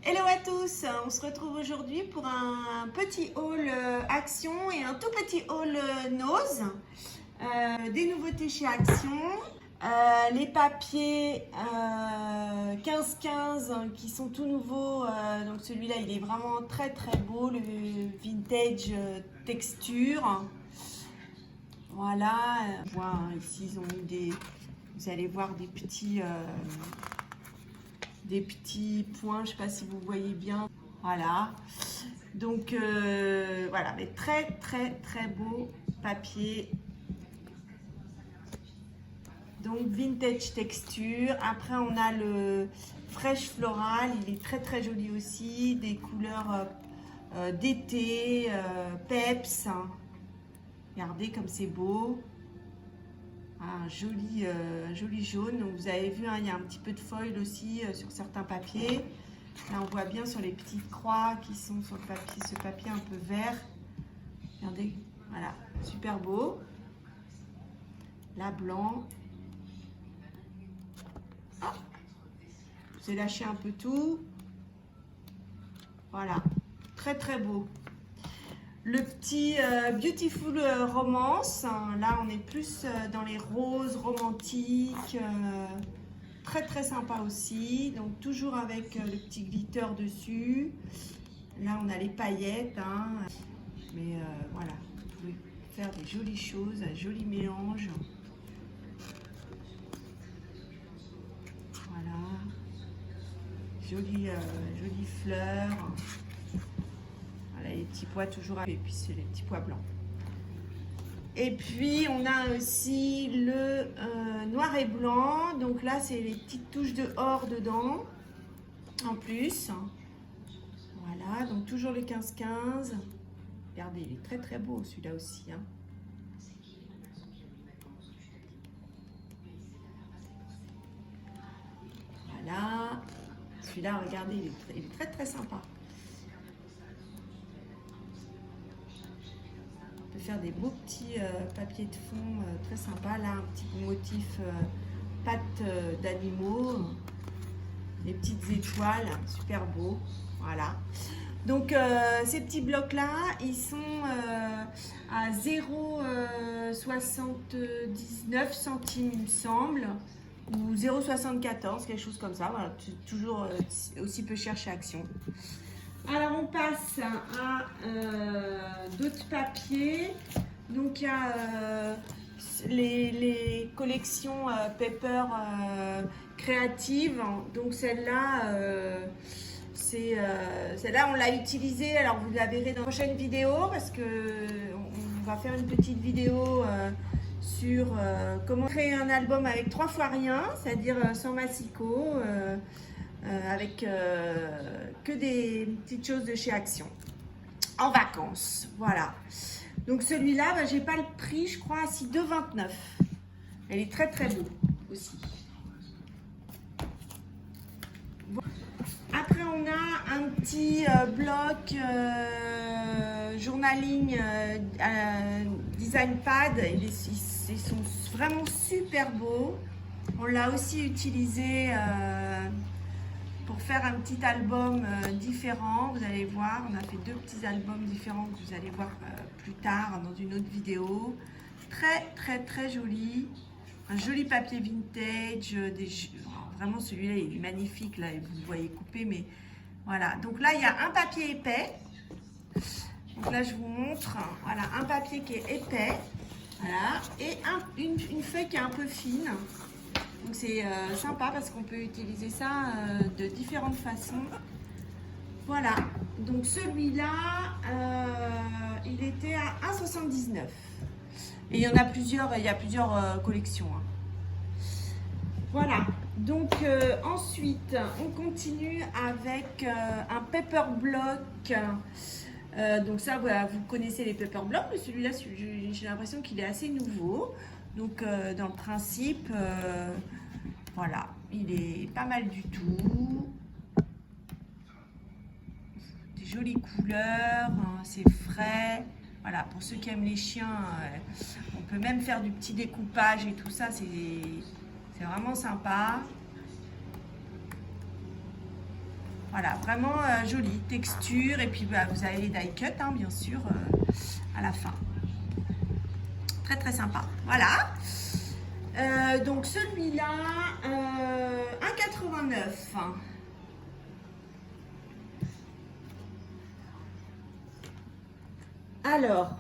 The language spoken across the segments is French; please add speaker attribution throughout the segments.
Speaker 1: Hello à tous, on se retrouve aujourd'hui pour un petit haul Action et un tout petit haul Nose. Des nouveautés chez Action, les papiers 15-15 qui sont tout nouveaux, donc celui-là il est vraiment très très beau, le vintage texture. Voilà, ici ils ont mis vous allez voir des petits points, je ne sais pas si vous voyez bien, voilà, donc voilà, mais très très très beau papier, donc vintage texture. Après on a le Fresh Floral, il est très très joli aussi, des couleurs d'été, peps, regardez comme c'est beau. Un joli jaune. Donc vous avez vu, hein, il y a un petit peu de foil aussi sur certains papiers. Là on voit bien sur les petites croix qui sont sur le papier, ce papier un peu vert. Regardez, voilà, super beau. Là blanc. Ah, j'ai lâché un peu tout. Voilà, très très beau. Le petit Beautiful Romance, là on est plus dans les roses romantiques, très très sympa aussi, donc toujours avec le petit glitter dessus. Là on a les paillettes, hein, mais voilà, vous pouvez faire des jolies choses, un joli mélange. Voilà, jolies fleurs. Voilà, les petits pois toujours, et puis c'est les petits pois blancs. Et puis on a aussi le noir et blanc, donc là c'est les petites touches de or dedans en plus. Voilà, donc toujours le 15-15. Regardez, il est très très beau celui-là aussi, hein. Voilà, celui-là regardez, il est très très sympa. Faire des beaux petits papiers de fond très sympa. Là un petit motif pattes d'animaux, des petites étoiles, super beau. Voilà, donc ces petits blocs là ils sont à 0,79 centimes il me semble, ou 0,74, quelque chose comme ça. Voilà, toujours aussi peu cher chez Action. Alors on passe à d'autres papiers. Donc il y a les collections paper créatives. Donc celle-là, celle-là on l'a utilisée. Alors vous la verrez dans la prochaine vidéo parce que on va faire une petite vidéo sur comment créer un album avec 3 fois rien, c'est-à-dire sans massicot. Avec que des petites choses de chez Action en vacances. Voilà, donc celui-là j'ai pas le prix, je crois, à 2,29. Elle est très très beau aussi. Après on a un petit bloc journaling design pad. Ils sont vraiment super beaux. On l'a aussi utilisé pour faire un petit album différent. Vous allez voir, on a fait 2 petits albums différents que vous allez voir plus tard dans une autre vidéo. Très très très joli, un joli papier vintage, vraiment celui-là il est magnifique, là vous le voyez coupé, mais voilà. Donc là il y a un papier épais, donc là je vous montre, voilà, un papier qui est épais, voilà, et une feuille qui est un peu fine. Donc c'est sympa parce qu'on peut utiliser ça de différentes façons. Voilà, donc celui-là, il était à 1,79. Et il y en a plusieurs, il y a plusieurs collections, hein. Voilà, donc ensuite, on continue avec un paper block. Donc ça, voilà, vous connaissez les paper blocks, mais celui-là, j'ai l'impression qu'il est assez nouveau. Donc dans le principe, voilà, il est pas mal du tout. Des jolies couleurs, hein, c'est frais. Voilà, pour ceux qui aiment les chiens, on peut même faire du petit découpage et tout ça, c'est vraiment sympa. Voilà, vraiment joli, texture. Et puis bah, vous avez les die cut, hein, bien sûr, à la fin. Très très sympa. Voilà. Donc celui-là, 1,89. Alors,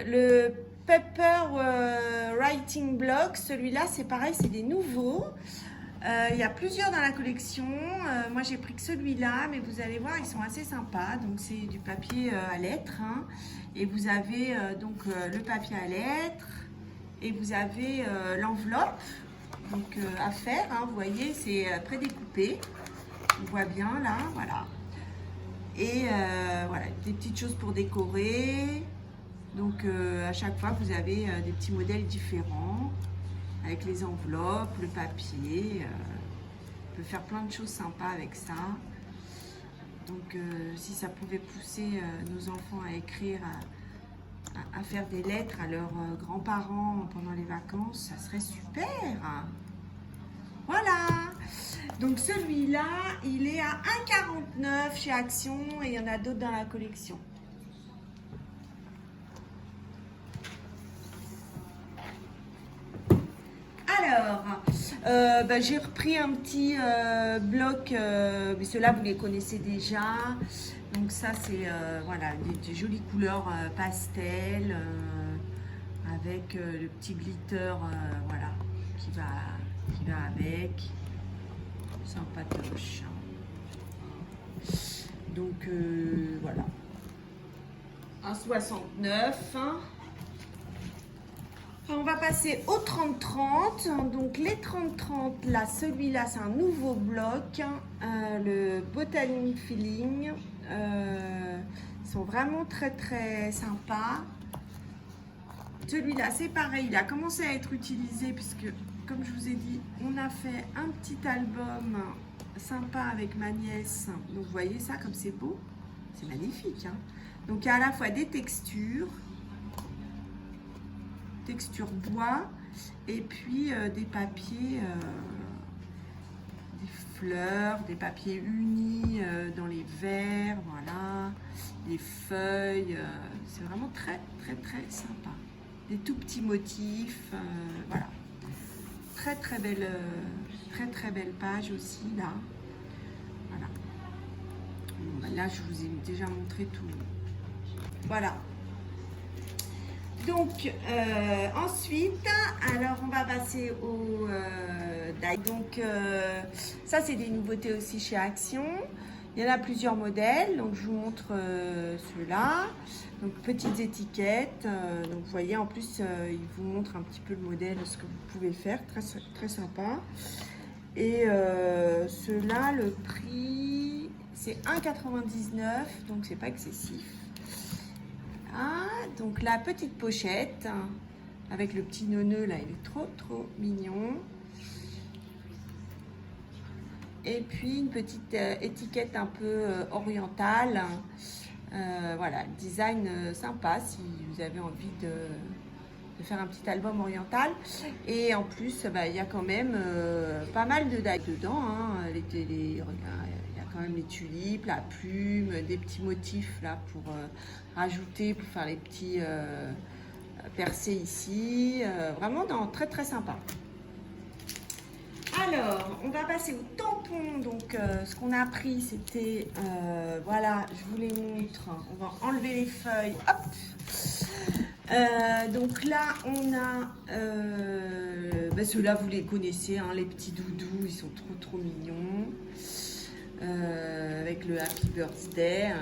Speaker 1: le Pepper Writing Block, celui-là c'est pareil, c'est des nouveaux. Il y a plusieurs dans la collection. Moi j'ai pris que celui-là, mais vous allez voir, ils sont assez sympas. Donc c'est du papier à lettres, hein. Et vous avez le papier à lettres et vous avez l'enveloppe donc à faire, hein. Vous voyez, c'est prédécoupé. On voit bien là, voilà. Et voilà, des petites choses pour décorer. Donc à chaque fois, vous avez des petits modèles différents avec les enveloppes, le papier. On peut faire plein de choses sympas avec ça. Donc si ça pouvait pousser nos enfants à écrire, à faire des lettres à leurs grands-parents pendant les vacances, ça serait super. Voilà. Donc celui-là, il est à 1,49 chez Action et il y en a d'autres dans la collection. Alors, j'ai repris un petit bloc, mais ceux-là vous les connaissez déjà. Donc ça c'est voilà, des jolies couleurs pastel avec le petit glitter voilà, qui va avec. Sympatoche. Donc voilà. 1,69. On va passer au 30-30. Donc les 30-30, là, celui-là, c'est un nouveau bloc. Le Botanic Feeling. Ils sont vraiment très très sympas. Celui-là, c'est pareil, il a commencé à être utilisé puisque, comme je vous ai dit, on a fait un petit album sympa avec ma nièce. Donc vous voyez ça, comme c'est beau, c'est magnifique, hein. Donc il y a à la fois des texture bois, et puis des papiers, des fleurs, des papiers unis dans les verres, voilà, des feuilles, c'est vraiment très très très sympa. Des tout petits motifs, voilà. Très très belle page aussi là. Voilà. Bon, ben là je vous ai déjà montré tout. Voilà. Donc ensuite, alors on va passer au donc ça c'est des nouveautés aussi chez Action. Il y en a plusieurs modèles, donc je vous montre ceux-là. Donc petites étiquettes, donc vous voyez en plus il vous montre un petit peu le modèle, ce que vous pouvez faire, très très sympa. Et ceux-là, le prix c'est 1,99, donc c'est pas excessif. Ah, donc la petite pochette avec le petit neuneu là, il est trop mignon. Et puis une petite étiquette un peu orientale. Voilà, design sympa si vous avez envie de faire un petit album oriental. Et en plus, il y a quand même pas mal de dagues dedans, hein. Il y a quand même les tulipes, la plume, des petits motifs là pour rajouter, pour faire les petits percés ici. Vraiment très très sympa. Alors, on va passer au tampon. Donc, ce qu'on a pris, c'était, voilà, je vous les montre. On va enlever les feuilles. Hop. Donc là, on a, ceux-là, vous les connaissez, hein, les petits doudous, ils sont trop mignons. Avec le Happy Birthday.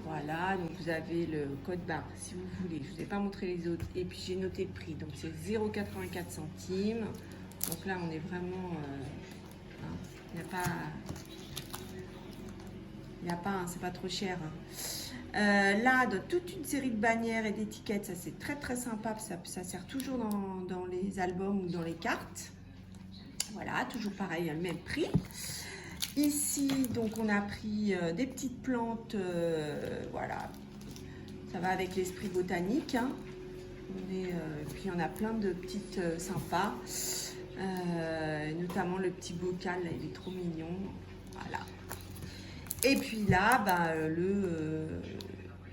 Speaker 1: Voilà, donc vous avez le code barre si vous voulez. Je ne vous ai pas montré les autres. Et puis j'ai noté le prix. Donc c'est 0,84 centimes. Donc là, on est vraiment... il n'y a pas, c'est pas trop cher, hein. Là, dans toute une série de bannières et d'étiquettes, ça c'est très très sympa. Ça sert toujours dans les albums ou dans les cartes. Voilà, toujours pareil, à le même prix. Ici, donc on a pris des petites plantes, voilà, ça va avec l'esprit botanique, hein. Puis on a plein de petites sympas. notamment le petit bocal, là, il est trop mignon. Voilà. Et puis là, bah, le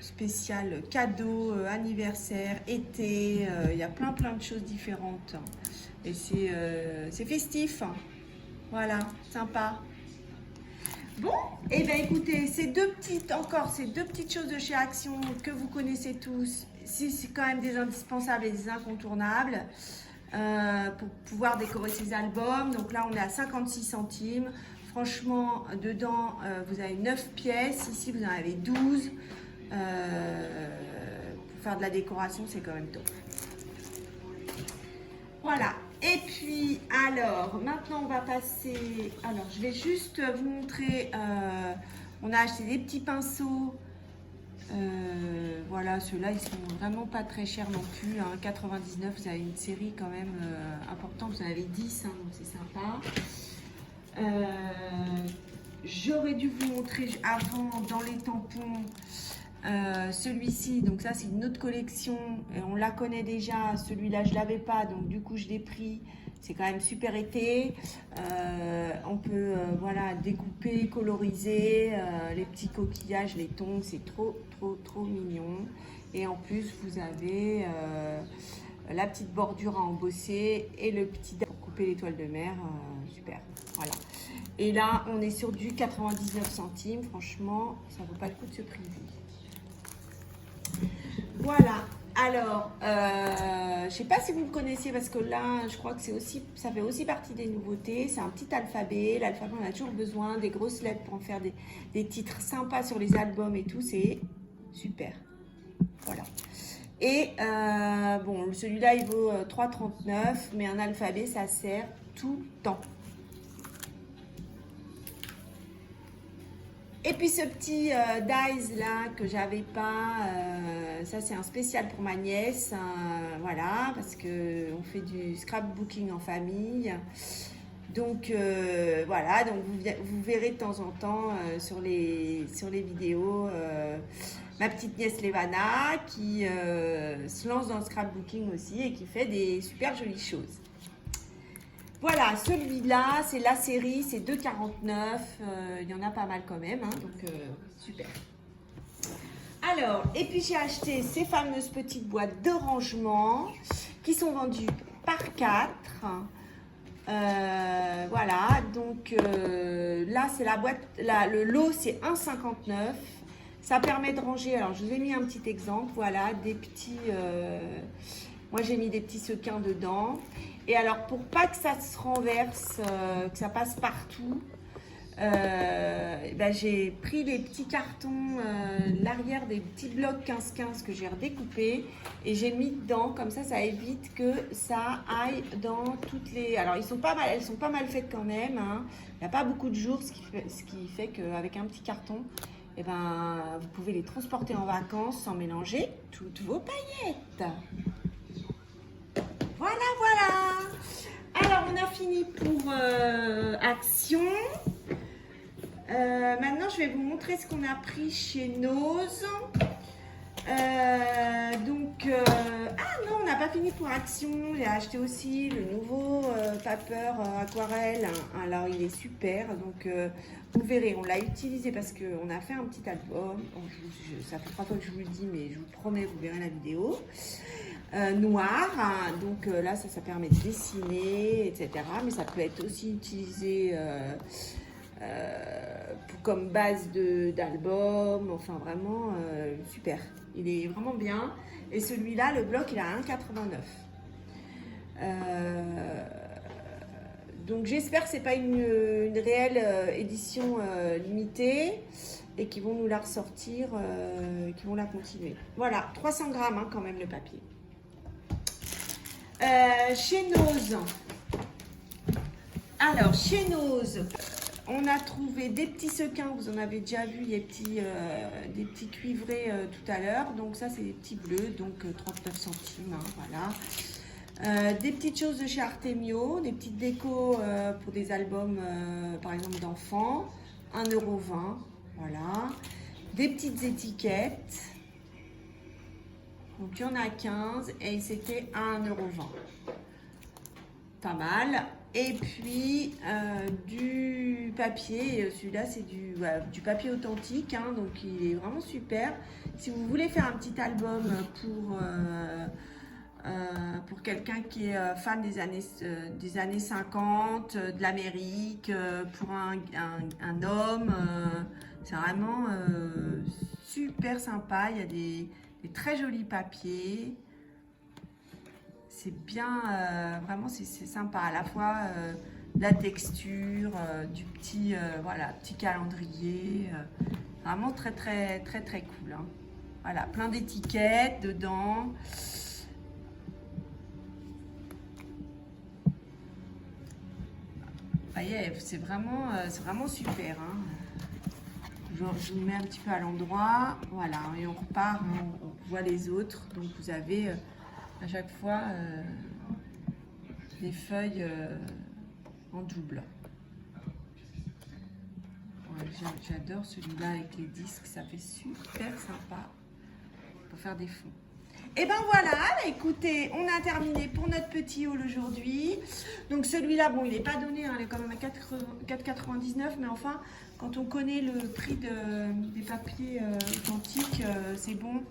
Speaker 1: spécial cadeau, anniversaire, été, il y a plein de choses différentes. Et c'est festif. Voilà, sympa. Bon, et bien écoutez, ces deux petites choses de chez Action que vous connaissez tous, c'est quand même des indispensables et des incontournables pour pouvoir décorer ces albums. Donc là, on est à 56 centimes. Franchement, dedans, vous avez 9 pièces. Ici, vous en avez 12. Pour faire de la décoration, c'est quand même top. Voilà. Et puis, alors, maintenant, on va passer... Alors, je vais juste vous montrer... on a acheté des petits pinceaux. Voilà, ceux-là, ils sont vraiment pas très chers non plus. Hein. 99, vous avez une série quand même importante. Vous en avez 10, hein, donc c'est sympa. J'aurais dû vous montrer avant, dans les tampons, celui-ci. Donc ça, c'est une autre collection. Et on la connaît déjà. Celui-là, je l'avais pas. Donc du coup, je l'ai pris. C'est quand même super été. On peut voilà, découper, coloriser les petits coquillages, les tongs. C'est trop mignon. Et en plus, vous avez la petite bordure à embosser et le petit dard pour couper l'étoile de mer. Super. Voilà. Et là, on est sur du 99 centimes. Franchement, ça vaut pas le coup de se priver. Voilà. Alors, je sais pas si vous le connaissez parce que là, je crois que ça fait aussi partie des nouveautés. C'est un petit alphabet. L'alphabet, on a toujours besoin des grosses lettres pour en faire des titres sympas sur les albums et tout. C'est super. Voilà. Et bon, celui-là, il vaut 3,39, mais un alphabet, ça sert tout le temps. Et puis ce petit dies là que j'avais pas, ça c'est un spécial pour ma nièce, voilà, parce que on fait du scrapbooking en famille. Donc voilà, donc vous verrez de temps en temps sur les vidéos ma petite nièce Levana qui se lance dans le scrapbooking aussi et qui fait des super jolies choses. Voilà, celui-là, c'est la série, c'est 2,49. Il y en a pas mal quand même, hein, donc super. Alors, et puis j'ai acheté ces fameuses petites boîtes de rangement qui sont vendues par 4. Voilà, donc là, c'est la boîte, le lot, c'est 1,59. Ça permet de ranger, alors je vous ai mis un petit exemple, voilà, des petits... moi, j'ai mis des petits sequins dedans. Et alors, pour pas que ça se renverse, que ça passe partout, ben, j'ai pris les petits cartons, l'arrière des petits blocs 15-15 que j'ai redécoupés et j'ai mis dedans. Comme ça évite que ça aille dans toutes les... Alors, elles sont pas mal faites quand même. Hein. Il n'y a pas beaucoup de jours, ce qui fait qu'avec un petit carton, eh ben, vous pouvez les transporter en vacances sans mélanger toutes vos paillettes. Voilà. Alors, on a fini pour Action. Maintenant, je vais vous montrer ce qu'on a pris chez Nose. Ah non, on n'a pas fini pour Action. J'ai acheté aussi le nouveau paper aquarelle. Alors, il est super. Donc, vous verrez, on l'a utilisé parce qu'on a fait un petit album. Bon, ça fait 3 fois que je vous le dis, mais je vous promets, vous verrez la vidéo. Noir, hein, donc là ça permet de dessiner, etc. Mais ça peut être aussi utilisé comme base d'album, enfin vraiment super. Il est vraiment bien. Et celui-là, le bloc, il est à 1,89. Donc j'espère que c'est pas une réelle édition limitée et qu'ils vont nous la ressortir, qu'ils vont la continuer. Voilà, 300 grammes hein, quand même le papier. Chez Nose, alors chez Nose, on a trouvé des petits sequins, vous en avez déjà vu des petits cuivrés tout à l'heure, donc ça c'est des petits bleus, donc 39 centimes, hein, voilà. Des petites choses de chez Artemio, des petites décos pour des albums par exemple d'enfants, 1,20 €, voilà. Des petites étiquettes. Donc, il y en a 15 et c'était à 1,20 €. Pas mal. Et puis du papier, celui-là c'est du papier authentique, hein, donc il est vraiment super. Si vous voulez faire un petit album pour quelqu'un qui est fan des années 50, de l'Amérique, pour un homme, c'est vraiment super sympa. Il y a des très jolis papiers. C'est bien, vraiment c'est sympa, à la fois la texture, du petit, voilà, petit calendrier, vraiment très très très très cool, hein. Voilà, plein d'étiquettes dedans. Vous voyez, c'est vraiment super, hein. Je vous mets un petit peu à l'endroit, voilà, et on repart, hein, on voit les autres, donc vous avez à chaque fois des feuilles en double. Ouais, j'adore celui-là avec les disques, ça fait super sympa pour faire des fonds. Et ben voilà, écoutez, on a terminé pour notre petit haul aujourd'hui. Donc celui-là, bon, il n'est pas donné, hein, il est quand même à 4,99, mais enfin, quand on connaît le prix des papiers authentiques, c'est bon,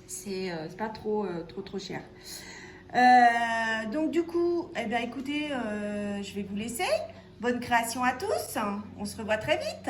Speaker 1: c'est pas trop cher. Donc du coup, eh bien, écoutez, je vais vous laisser. Bonne création à tous. On se revoit très vite.